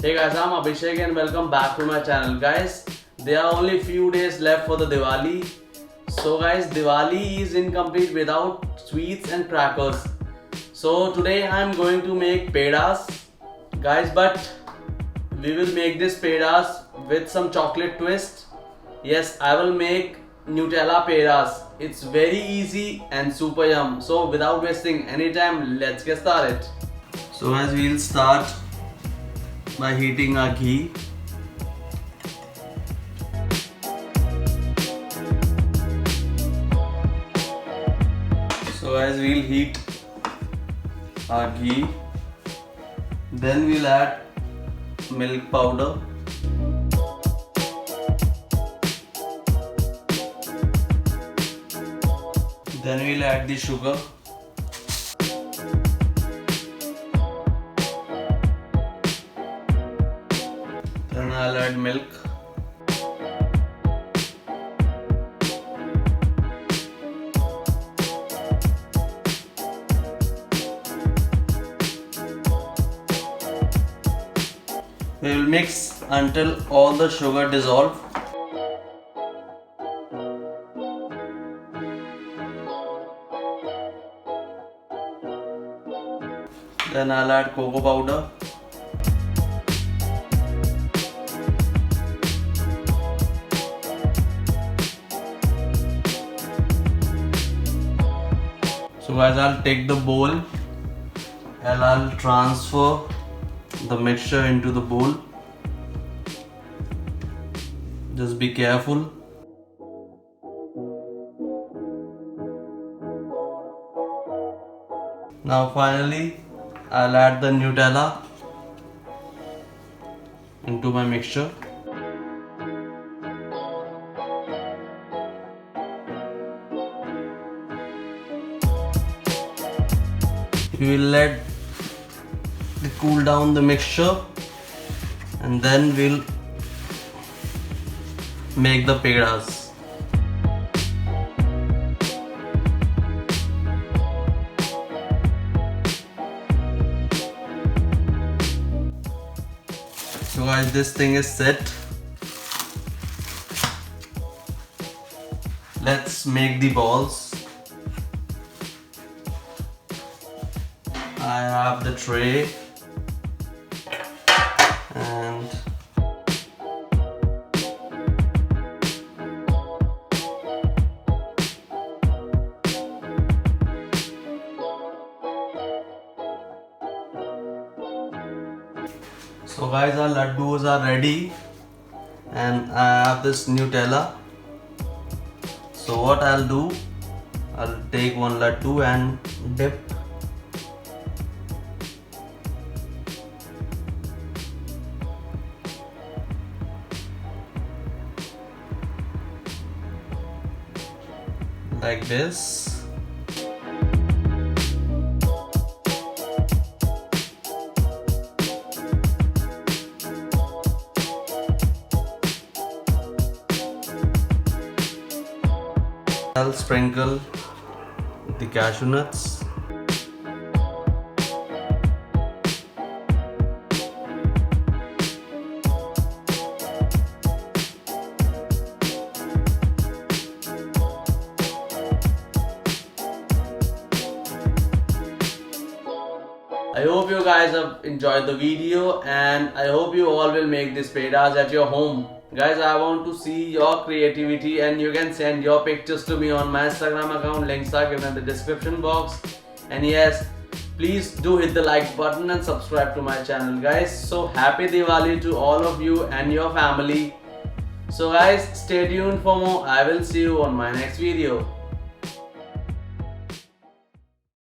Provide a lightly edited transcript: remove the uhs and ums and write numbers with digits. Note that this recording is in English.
Hey guys, I'm Abhishek and welcome back to my channel. Guys, there are only few days left for the Diwali. So guys, Diwali is incomplete without sweets and crackers. So today I'm going to make pedas. Guys, but we will make this pedas with some chocolate twist. Yes, I will make Nutella pedas. It's very easy and super yum. So without wasting any time, let's get started. So guys, we'll start by heating our ghee. So guys, we'll heat our ghee. Then we'll add milk powder. Then we'll add the sugar. Then I'll add milk. We will mix until all the sugar dissolve. Then I'll add cocoa powder. So guys, I'll take the bowl and I'll transfer the mixture into the bowl. Just be careful. Now finally, I'll add the Nutella into my mixture. We will let it cool down the mixture and then we'll make the pedas. So guys, this thing is set. Let's make the balls. I have the tray and so guys, our laddus are ready and I have this Nutella. So what I'll do, I'll take one laddu and dip like this. I'll sprinkle the cashew nuts. I hope you guys have enjoyed the video and I hope you all will make this pedas at your home. Guys, I want to see your creativity and you can send your pictures to me on my Instagram account. Links are given in the description box. And yes, please do hit the like button and subscribe to my channel. Guys, so happy Diwali to all of you and your family. So guys, stay tuned for more. I will see you on my next video.